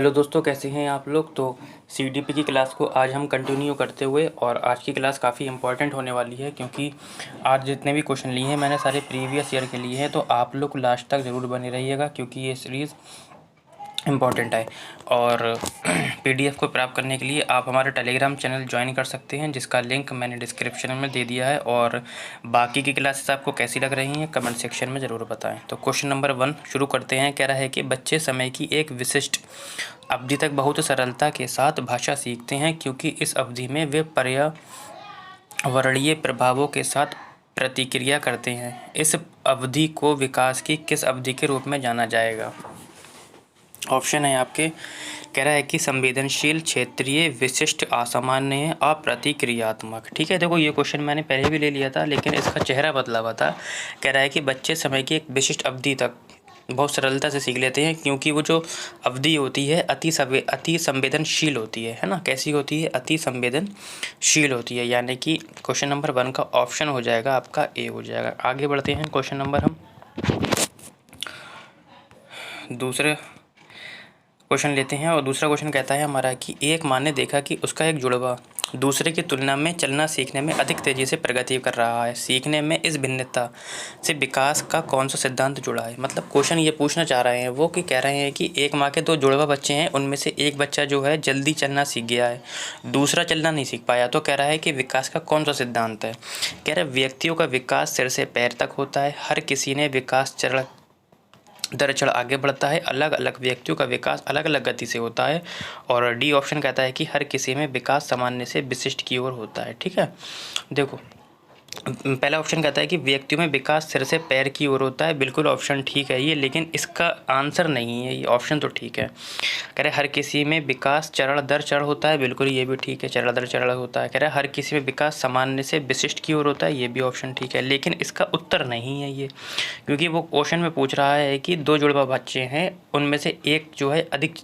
Hello दोस्तों, कैसे हैं आप लोग। तो सीडीपी की क्लास को आज हम कंटिन्यू करते हुए, और आज की क्लास काफ़ी इंपॉर्टेंट होने वाली है क्योंकि आज जितने भी क्वेश्चन लिए हैं मैंने सारे प्रीवियस ईयर के लिए हैं। तो आप लोग लास्ट तक ज़रूर बने रहिएगा क्योंकि ये सीरीज़ इम्पॉर्टेंट है। और पीडीएफ को प्राप्त करने के लिए आप हमारे टेलीग्राम चैनल ज्वाइन कर सकते हैं, जिसका लिंक मैंने डिस्क्रिप्शन में दे दिया है। और बाकी की क्लासेस आपको कैसी लग रही हैं कमेंट सेक्शन में ज़रूर बताएं। तो क्वेश्चन नंबर 1 शुरू करते हैं। कह रहा है कि बच्चे समय की एक विशिष्ट अवधि तक बहुत सरलता के साथ भाषा सीखते हैं क्योंकि इस अवधि में वे पर्यावरणीय प्रभावों के साथ प्रतिक्रिया करते हैं। इस अवधि को विकास की किस अवधि के रूप में जाना जाएगा। ऑप्शन है आपके। कह रहा है कि संवेदनशील, क्षेत्रीय, विशिष्ट, असामान्य, अप्रतिक्रियात्मक। ठीक है, देखो ये क्वेश्चन मैंने पहले भी ले लिया था लेकिन इसका चेहरा बदला हुआ था। कह रहा है कि बच्चे समय की एक विशिष्ट अवधि तक बहुत सरलता से सीख लेते हैं क्योंकि वो जो अवधि होती है अति संवेदनशील होती है ना। कैसी होती है? अति संवेदनशील होती है। यानी कि क्वेश्चन नंबर 1 का ऑप्शन हो जाएगा आपका ए हो जाएगा। आगे बढ़ते हैं। क्वेश्चन नंबर हम दूसरे क्वेश्चन लेते हैं। और दूसरा क्वेश्चन कहता है हमारा कि एक माँ ने देखा कि उसका एक जुड़वा दूसरे की तुलना में चलना सीखने में अधिक तेज़ी से प्रगति कर रहा है। सीखने में इस भिन्नता से विकास का कौन सा सिद्धांत जुड़ा है। मतलब क्वेश्चन ये पूछना चाह रहे हैं वो कि कह रहे हैं कि एक माँ के 2 जुड़वा बच्चे हैं, उनमें से एक बच्चा जो है जल्दी चलना सीख गया है, दूसरा चलना नहीं सीख पाया। तो कह रहा है कि विकास का कौन सा सिद्धांत है। कह रहा है व्यक्तियों का विकास सिर से पैर तक होता है। हर किसी ने विकास चरण दर चढ़ आगे बढ़ता है। अलग अलग व्यक्तियों का विकास अलग अलग गति से होता है। और डी ऑप्शन कहता है कि हर किसी में विकास सामान्य से विशिष्ट की ओर होता है। ठीक है, देखो पहला ऑप्शन कहता है कि व्यक्तियों में विकास सिर से पैर की ओर होता है। बिल्कुल ऑप्शन ठीक है ये, लेकिन इसका आंसर नहीं है ये। ऑप्शन तो ठीक है। कह रहे हर किसी में विकास चरण दर चढ़ होता है। बिल्कुल ये भी ठीक है, चरण दर चढ़ होता है। कह रहे हर किसी में विकास सामान्य से विशिष्ट की ओर होता है। ये भी ऑप्शन ठीक है, लेकिन इसका उत्तर नहीं है ये, क्योंकि वो क्वेश्चन में पूछ रहा है कि 2 जुड़वा बच्चे हैं, उनमें से एक जो है अधिक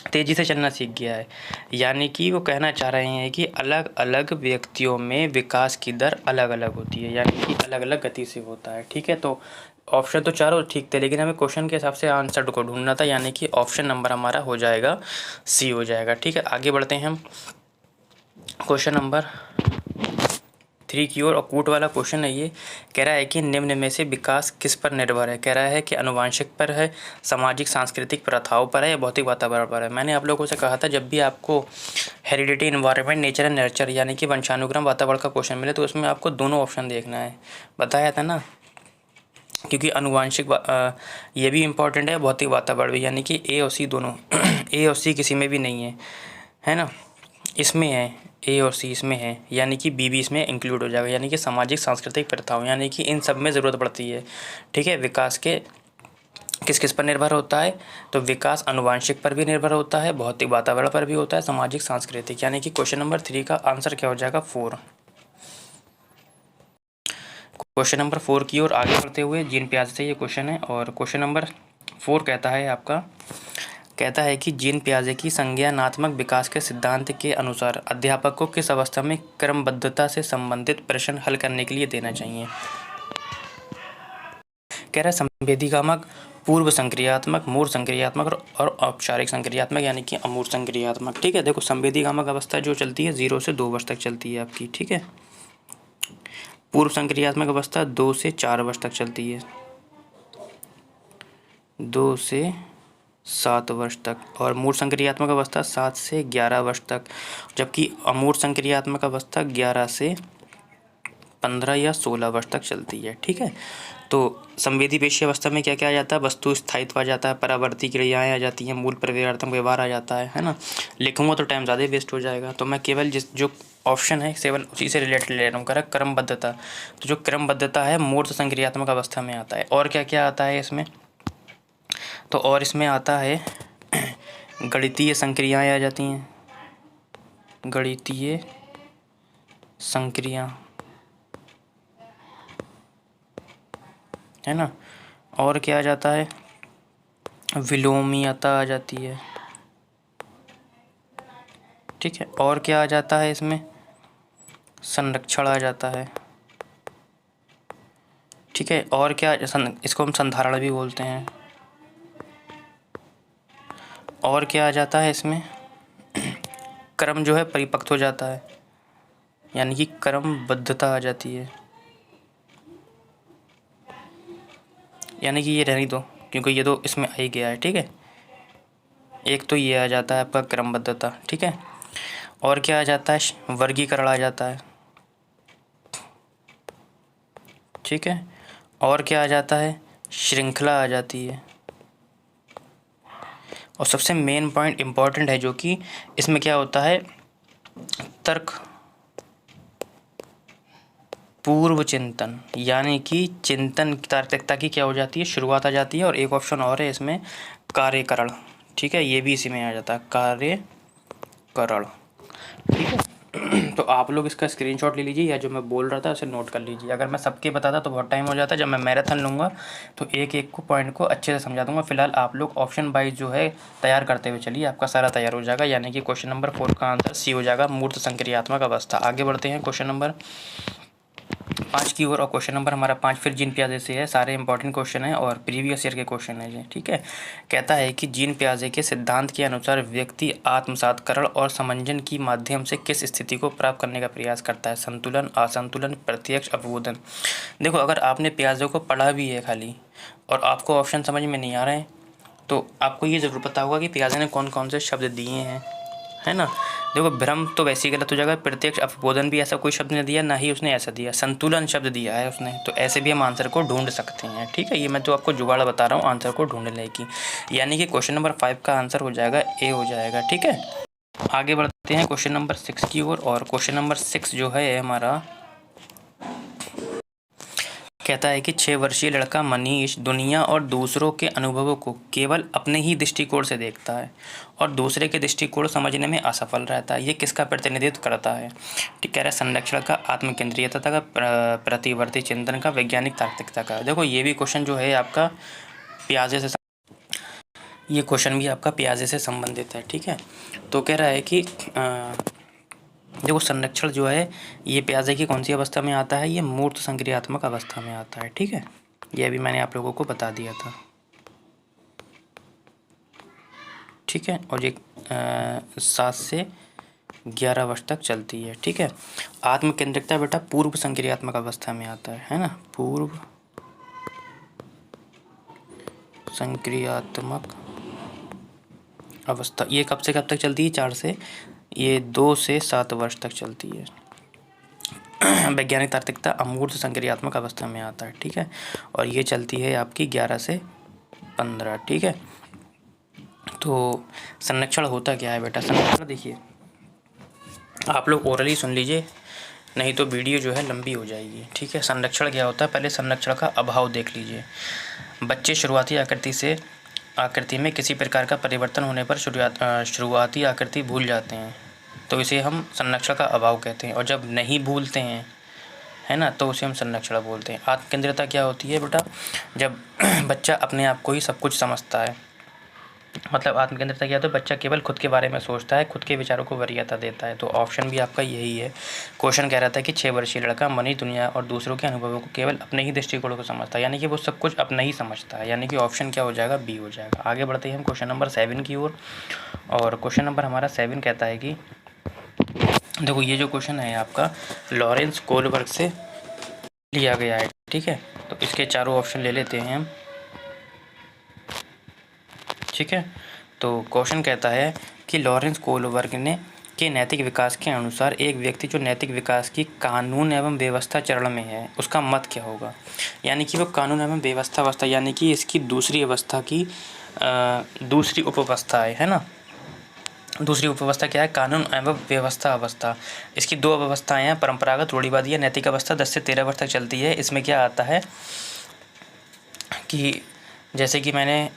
तेज़ी से चलना सीख गया है। यानी कि वो कहना चाह रहे हैं कि अलग अलग व्यक्तियों में विकास की दर अलग अलग होती है, यानी कि अलग अलग गति से होता है। ठीक है, तो ऑप्शन तो चारों ठीक थे, लेकिन हमें क्वेश्चन के हिसाब से आंसर को ढूंढना था, यानी कि ऑप्शन नंबर हमारा हो जाएगा सी हो जाएगा। ठीक है, आगे बढ़ते हैं हम क्वेश्चन नंबर 3 की ओर। कूट वाला क्वेश्चन है ये। कह रहा है कि निम्न में से विकास किस पर निर्भर है। कह रहा है कि आनुवंशिक पर है, सामाजिक सांस्कृतिक प्रथाओं पर है या भौतिक वातावरण पर है। मैंने आप लोगों से कहा था जब भी आपको heredity, environment, nature and nurture यानी कि वंशानुक्रम वातावरण का क्वेश्चन मिले तो उसमें आपको दोनों ऑप्शन देखना है, बताया था ना। क्योंकि आनुवंशिक ये भी इम्पॉर्टेंट है, भौतिक वातावरण भी, यानी कि ए और सी दोनों ए और सी किसी में भी नहीं है ना। इसमें है ए और सी, इसमें है, यानी कि बी भी इसमें इंक्लूड हो जाएगा। यानी कि सामाजिक सांस्कृतिक प्रथाओं, यानी कि इन सब में ज़रूरत पड़ती है। ठीक है, विकास के किस किस पर निर्भर होता है, तो विकास आनुवंशिक पर भी निर्भर होता है, भौतिक वातावरण पर भी होता है, सामाजिक सांस्कृतिक। यानी कि क्वेश्चन नंबर 3 का आंसर क्या हो जाएगा 4। क्वेश्चन नंबर 4 की ओर आगे बढ़ते हुए जीन पियाजे से ये क्वेश्चन है। और क्वेश्चन नंबर 4 कहता है आपका, कहता है कि जीन पियाजे की संज्ञानात्मक विकास के सिद्धांत के अनुसार अध्यापक को किस अवस्था में क्रमबद्धता से संबंधित प्रश्न हल करने के लिए देना चाहिए। कह रहा है संवेदीगामक, पूर्व संक्रियात्मक, मूर्त संक्रियात्मक और औपचारिक संक्रियात्मक, यानी कि अमूर्त संक्रियात्मक। ठीक है, देखो संवेदीगामक अवस्था जो चलती है 0 से 2 वर्ष तक चलती है आपकी। ठीक है, पूर्व संक्रियात्मक अवस्था 2 से 4 वर्ष तक चलती है, 2 से 7 वर्ष तक। और मूर्त संक्रियात्मक अवस्था 7 से 11 वर्ष तक, जबकि अमूर्त संक्रियात्मक अवस्था 11 से 15 या 16 वर्ष तक चलती है। ठीक है, तो संवेदी पेशी अवस्था में क्या क्या आ जाता है, वस्तु स्थायित्व आ जाता है, परावर्ती क्रियाएं आ जाती हैं, मूल परिवर्तन व्यवहार आ जाता है ना। लिखूंगा तो टाइम ज़्यादा वेस्ट हो जाएगा, तो मैं केवल जिस जो ऑप्शन है केवल उसी से रिलेटेड ले रहा हूँ। करेक्ट, क्रमबद्धता। तो जो क्रमबद्धता है मूर्त संक्रियात्मक अवस्था में आता है। और क्या क्या आता है इसमें, तो और इसमें आता है गणितीय संक्रियाएं आ जाती हैं, गणितीय संक्रिया है ना। और क्या आ जाता है, विलोमीयता आ जाती है। ठीक है, और क्या आ जाता है इसमें, संरक्षण आ जाता है। ठीक है, और क्या, इसको हम संधारण भी बोलते हैं। और क्या आ जाता है इसमें, क्रम जो है परिपक्व हो जाता है, यानी कि क्रमबद्धता आ जाती है। यानी कि ये रहने दो क्योंकि ये तो इसमें आ ही गया है, ठीक है। एक तो ये आ जाता है आपका क्रमबद्धता, ठीक है। और क्या आ जाता है, वर्गीकरण आ जाता है, ठीक है। और क्या आ जाता है, श्रृंखला आ जाती है। और सबसे मेन पॉइंट इम्पॉर्टेंट है जो कि इसमें क्या होता है, तर्क पूर्व चिंतन, यानी कि चिंतन तार्किकता की क्या हो जाती है, शुरुआत आ जाती है। और एक ऑप्शन और है इसमें, कार्यकरण, ठीक है, ये भी इसी में आ जाता है, कार्यकरण, ठीक है। तो आप लोग इसका स्क्रीनशॉट ले लीजिए या जो मैं बोल रहा था उसे नोट कर लीजिए। अगर मैं सबके बताता तो बहुत टाइम हो जाता, जब मैं मैराथन लूँगा तो एक एक को पॉइंट को अच्छे से समझा दूंगा। फिलहाल आप लोग ऑप्शन वाइज जो है तैयार करते हुए चलिए, आपका सारा तैयार हो जाएगा। यानी कि क्वेश्चन नंबर 4 का आंसर सी हो जाएगा, मूर्त संक्रियात्मक अवस्था। आगे बढ़ते हैं क्वेश्चन नंबर 5 की ओर। और क्वेश्चन नंबर हमारा 5 फिर जीन पियाजे से है। सारे इंपॉर्टेंट क्वेश्चन हैं और प्रीवियस ईयर के क्वेश्चन है ये, ठीक है। कहता है कि जीन पियाजे के सिद्धांत के अनुसार व्यक्ति आत्मसातकरण और समंजन की माध्यम से किस स्थिति को प्राप्त करने का प्रयास करता है, संतुलन, असंतुलन, प्रत्यक्ष, अवबोधन। देखो, अगर आपने पियाजे को पढ़ा भी है खाली और आपको ऑप्शन समझ में नहीं आ रहे हैं तो आपको ये ज़रूर पता होगा कि पियाजे ने कौन कौन से शब्द दिए हैं, है ना। देखो, भ्रम तो वैसे ही गलत हो जाएगा, प्रत्यक्ष अवबोधन भी ऐसा कोई शब्द नहीं दिया, ना ही उसने ऐसा दिया, संतुलन शब्द दिया है उसने, तो ऐसे भी हम आंसर को ढूंढ सकते हैं, ठीक है। ये मैं तो आपको जुगाड़ बता रहा हूँ आंसर को ढूंढने की। यानी कि क्वेश्चन नंबर 5 का आंसर हो जाएगा ए हो जाएगा, ठीक है। आगे बढ़ते हैं क्वेश्चन नंबर 6 की ओर। और क्वेश्चन नंबर 6 जो है हमारा कहता है कि 6 वर्षीय लड़का मनीष दुनिया और दूसरों के अनुभवों को केवल अपने ही दृष्टिकोण से देखता है और दूसरे के दृष्टिकोण समझने में असफल रहता है। ये किसका प्रतिनिधित्व करता है, ठीक कह रहा है, संरक्षण का, आत्मकेंद्रियता का, प्रतिवर्ती चिंतन का, वैज्ञानिक तार्किकता का। देखो, ये भी क्वेश्चन जो है आपका पियाजे से, ये क्वेश्चन भी आपका पियाजे से संबंधित है, ठीक है। तो कह रहा है कि देखो, संरक्षण जो है ये पियाजे की कौन सी अवस्था में आता है, ये मूर्त संक्रियात्मक अवस्था में आता है, ठीक है। ये भी मैंने आप लोगों को बता दिया था, ठीक है। और ये 7 से 11 वर्ष तक चलती है, ठीक है। आत्मकेंद्रिकता बेटा पूर्व संक्रियात्मक अवस्था में आता है ना, पूर्व संक्रियात्मक अवस्था। ये कब से कब तक चलती है, 4 से, ये 2 से 7 वर्ष तक चलती है। वैज्ञानिक तार्किकता अमूर्त संक्रियात्मक अवस्था में आता है, ठीक है। और ये चलती है आपकी 11 से 15, ठीक है। तो संरक्षण होता क्या है बेटा, संरक्षण देखिए आप लोग ओरली सुन लीजिए, नहीं तो वीडियो जो है लंबी हो जाएगी, ठीक है। संरक्षण क्या होता है, पहले संरक्षण का अभाव देख लीजिए। बच्चे शुरुआती आकृति में किसी प्रकार का परिवर्तन होने पर शुरुआती आकृति भूल जाते हैं, तो इसे हम संरक्षण का अभाव कहते हैं। और जब नहीं भूलते हैं, है ना, तो उसे हम संरक्षण बोलते हैं। आत्मकेंद्रियता क्या होती है बेटा, जब बच्चा अपने आप को ही सब कुछ समझता है, मतलब आत्मकेंद्रियता क्या होता है, बच्चा केवल खुद के बारे में सोचता है, खुद के विचारों को वरीयता देता है। तो ऑप्शन भी आपका यही है। क्वेश्चन कह रहा था कि 6 वर्षीय लड़का मनी दुनिया और दूसरों के अनुभवों को केवल अपने ही दृष्टिकोण को समझता है, यानी कि वो सब कुछ अपना ही समझता है, यानी कि ऑप्शन क्या हो जाएगा, बी हो जाएगा। आगे बढ़ते हैं हम क्वेश्चन नंबर 7 की ओर। और क्वेश्चन नंबर हमारा 7 कहता है कि देखो, ये जो क्वेश्चन है आपका लॉरेंस कोलबर्ग से लिया गया है, ठीक है। तो इसके चारों ऑप्शन ले लेते हैं हम, ठीक है। तो क्वेश्चन कहता है कि लॉरेंस कोलबर्ग ने के नैतिक विकास के अनुसार एक व्यक्ति जो नैतिक विकास की कानून एवं व्यवस्था चरण में है उसका मत क्या होगा। यानी कि वो कानून एवं व्यवस्था अवस्था, यानी कि इसकी दूसरी अवस्था की दूसरी उपअवस्था है ना। दूसरी उपअवस्था क्या है, कानून एवं व्यवस्था अवस्था। इसकी 2 अवस्थाएँ हैं, परंपरागत, रूढ़िवादी या नैतिक अवस्था 10 से 13 वर्ष तक चलती है। इसमें क्या आता है कि जैसे कि मैंने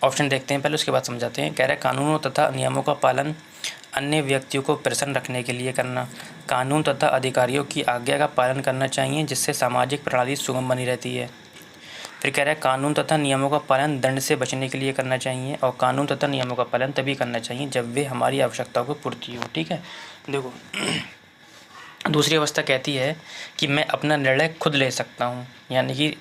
ऑप्शन देखते हैं, पहले उसके बाद समझाते हैं। कह रहा है कानूनों तथा नियमों का पालन अन्य व्यक्तियों को प्रसन्न रखने के लिए करना, कानून तथा अधिकारियों की आज्ञा का पालन करना चाहिए जिससे सामाजिक प्रणाली सुगम बनी रहती है। फिर कह रहा है कानून तथा नियमों का पालन दंड से बचने के लिए करना चाहिए और कानून तथा नियमों का पालन तभी करना चाहिए जब वे हमारी आवश्यकताओं को पूर्ति हो, ठीक है। देखो, दूसरी अवस्था कहती है कि मैं अपना निर्णय खुद ले सकता हूँ, यानी कि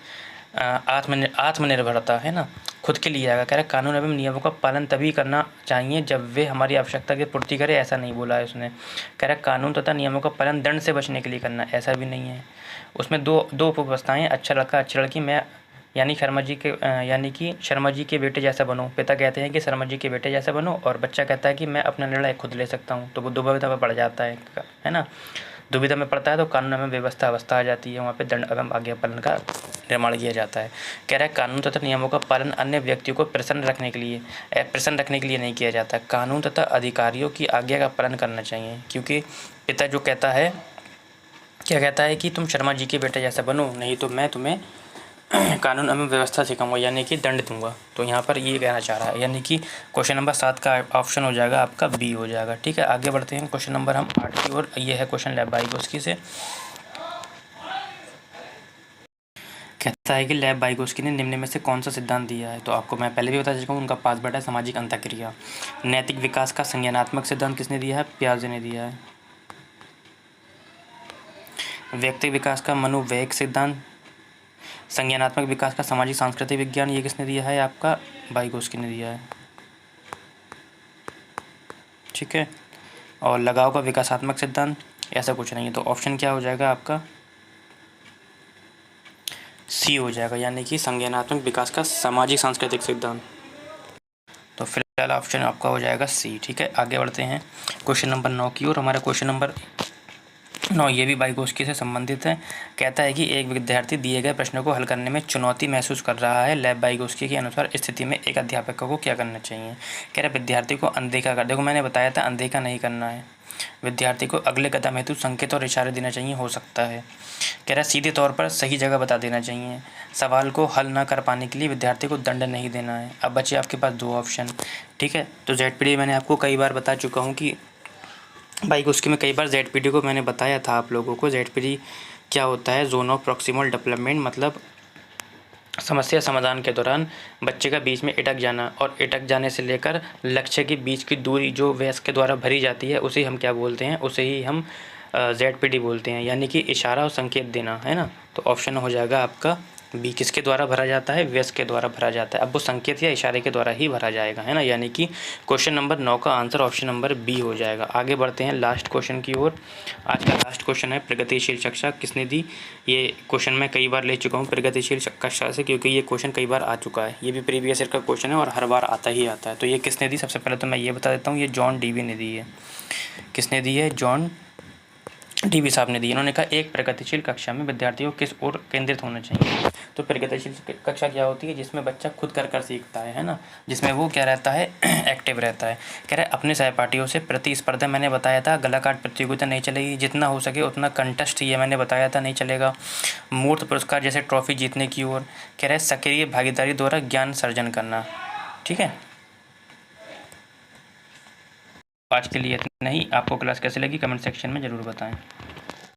आत्मनिर्भरता, है ना, खुद के लिए आएगा। कह रहा है कानून एवं नियमों का पालन तभी करना चाहिए जब वे हमारी आवश्यकता की पूर्ति करे, ऐसा नहीं बोला है उसने। कह रहा है कानून तथा नियमों का पालन दंड से बचने के लिए करना, ऐसा भी नहीं है। उसमें दो उपवस्थाएं, अच्छा लड़का अच्छी लड़की। मैं यानी शर्मा जी के बेटे जैसा बनूं। पिता कहते हैं कि शर्मा जी के बेटे जैसा बनूं, और बच्चा कहता है कि मैं अपना निर्णय खुद ले सकता हूं। तो वो दुविधा में पड़ जाता है ना। दुविधा में पड़ता है तो कानून एवं व्यवस्था अवस्था आ जाती है, वहाँ पे दंड एवं आज्ञा पालन का निर्माण किया जाता है। कह रहा है कानून तथा नियमों का पालन अन्य व्यक्तियों को प्रसन्न रखने के लिए नहीं किया जाता। कानून तथा अधिकारियों की आज्ञा का पालन करना चाहिए, क्योंकि पिता जो कहता है, क्या कहता है कि तुम शर्मा जी के बेटे जैसा बनो, नहीं तो मैं तुम्हें कानून एवं व्यवस्था सिखाऊंगा, यानी कि दंड दूंगा। तो यहाँ पर ये कहना चाह रहा है, यानी कि क्वेश्चन नंबर 7 का ऑप्शन हो जाएगा आपका बी हो जाएगा। ठीक है, आगे बढ़ते हैं क्वेश्चन नंबर हम 8 की ओर। ये है क्वेश्चन लेब वाइगोस्की से। कहता है कि लेब वाइगोस्की ने निम्न में से कौन सा सिद्धांत दिया है। तो आपको मैं पहले भी बता चुका हूँ, उनका पासवर्ड है सामाजिक अंतःक्रिया। नैतिक विकास का संज्ञानात्मक सिद्धांत किसने दिया है? पियाजे ने दिया है। व्यक्तिगत विकास का मनोवैज्ञानिक सिद्धांत। संज्ञानात्मक विकास का सामाजिक सांस्कृतिक विज्ञान, ये किसने दिया है? आपका वाइगोस्की ने दिया है। ठीक है, और लगाव का विकासात्मक सिद्धांत, ऐसा कुछ नहीं है। तो ऑप्शन क्या हो जाएगा आपका? सी हो जाएगा, यानी कि संज्ञानात्मक विकास का सामाजिक सांस्कृतिक सिद्धांत। तो फिलहाल ऑप्शन आपका हो जाएगा सी। ठीक है, आगे बढ़ते हैं क्वेश्चन नंबर 9 की ओर। हमारा क्वेश्चन नंबर 9 ये भी वाइगोस्की से संबंधित है। कहता है कि एक विद्यार्थी दिए गए प्रश्नों को हल करने में चुनौती महसूस कर रहा है। लेब वाइगोस्की के अनुसार इस स्थिति में एक अध्यापक को क्या करना चाहिए? कह रहा विद्यार्थी को अनदेखा कर, देखो मैंने बताया था अनदेखा नहीं करना है। विद्यार्थी को अगले कदम हेतु संकेत और इशारे देना चाहिए, हो सकता है। कह रहा सीधे तौर पर सही जगह बता देना चाहिए। सवाल को हल ना कर पाने के लिए विद्यार्थी को दंड नहीं देना है। अब बचे आपके पास 2 ऑप्शन। ठीक है, तो ZPD मैंने आपको कई बार बता चुका हूँ कि वाइगोस्की में कई बार ZPD को मैंने बताया था आप लोगों को। ZPD क्या होता है? जोन ऑफ प्रॉक्सिमल डेवलपमेंट, मतलब समस्या समाधान के दौरान बच्चे का बीच में अटक जाना, और अटक जाने से लेकर लक्ष्य के बीच की दूरी जो वयस्क के द्वारा भरी जाती है, उसे हम क्या बोलते हैं? उसे ही हम ZPD बोलते हैं, यानी कि इशारा और संकेत देना, है ना। तो ऑप्शन हो जाएगा आपका बी। किसके द्वारा भरा जाता है? वयस्क के द्वारा भरा जाता है। अब वो संकेत या इशारे के द्वारा ही भरा जाएगा, है ना, यानी कि क्वेश्चन नंबर 9 का आंसर ऑप्शन नंबर बी हो जाएगा। आगे बढ़ते हैं लास्ट क्वेश्चन की ओर। आज का लास्ट क्वेश्चन है प्रगतिशील कक्षा किसने दी? ये क्वेश्चन मैं कई बार ले चुका हूँ प्रगतिशील कक्षा से, क्योंकि ये क्वेश्चन कई बार आ चुका है। ये भी प्रीवियस ईयर का क्वेश्चन है और हर बार आता ही आता है। तो ये किसने दी? सबसे पहले तो मैं ये बता देता हूँ, ये जॉन डीवी ने दी है। किसने दी है? जॉन डीवी साहब ने दी। इन्होंने कहा एक प्रगतिशील कक्षा में विद्यार्थियों को किस ओर केंद्रित होना चाहिए। तो प्रगतिशील कक्षा क्या होती है? जिसमें बच्चा खुद कर सीखता है ना, जिसमें वो क्या रहता है? एक्टिव रहता है। कह रहा है अपने सहपाठियों से प्रतिस्पर्धा, मैंने बताया था गलाकाट प्रतियोगिता नहीं चलेगी, जितना हो सके उतना कंटेस्ट, ये मैंने बताया था नहीं चलेगा। मूर्त पुरस्कार जैसे ट्रॉफी जीतने की ओर। कह रहा है सक्रिय भागीदारी द्वारा ज्ञान सर्जन करना। ठीक है, आज के लिए इतना ही। आपको क्लास कैसे लगी कमेंट सेक्शन में ज़रूर बताएं।